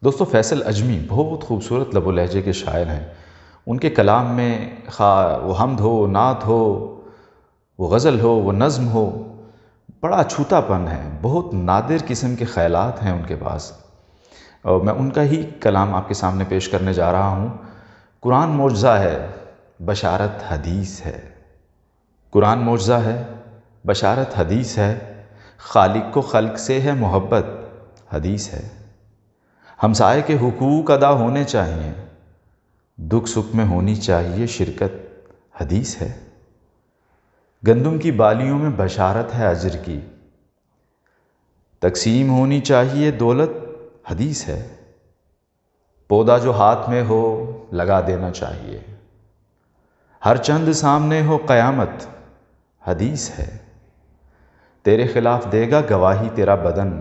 دوستو فیصل اجمی بہت خوبصورت لب و لہجے کے شاعر ہیں۔ ان کے کلام میں خواہ وہ حمد ہو، نعت ہو، وہ غزل ہو، وہ نظم ہو، بڑا چھوٹا پن ہے، بہت نادر قسم کے خیالات ہیں ان کے پاس، اور میں ان کا ہی کلام آپ کے سامنے پیش کرنے جا رہا ہوں۔ قرآن معجزہ ہے، بشارت حدیث ہے۔ قرآن معجزہ ہے، بشارت حدیث ہے، خالق کو خلق سے ہے محبت حدیث ہے۔ ہمسائے کے حقوق ادا ہونے چاہیے، دکھ سکھ میں ہونی چاہیے شرکت حدیث ہے۔ گندم کی بالیوں میں بشارت ہے اجر کی، تقسیم ہونی چاہیے دولت حدیث ہے۔ پودا جو ہاتھ میں ہو لگا دینا چاہیے، ہر چند سامنے ہو قیامت حدیث ہے۔ تیرے خلاف دے گا گواہی تیرا بدن،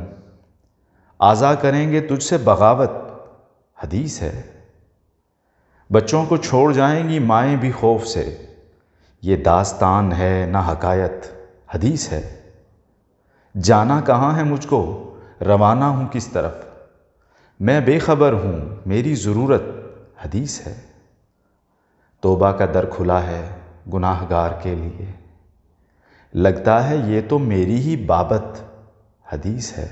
اعضا کریں گے تجھ سے بغاوت حدیث ہے۔ بچوں کو چھوڑ جائیں گی مائیں بھی خوف سے، یہ داستان ہے نہ حکایت حدیث ہے۔ جانا کہاں ہے مجھ کو، روانہ ہوں کس طرف، میں بے خبر ہوں میری ضرورت حدیث ہے۔ توبہ کا در کھلا ہے گناہ گار کے لیے، لگتا ہے یہ تو میری ہی بابت حدیث ہے۔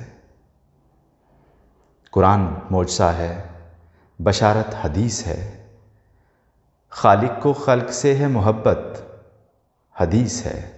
قرآن معجزہ ہے، بشارت حدیث ہے، خالق کو خلق سے ہے محبت حدیث ہے۔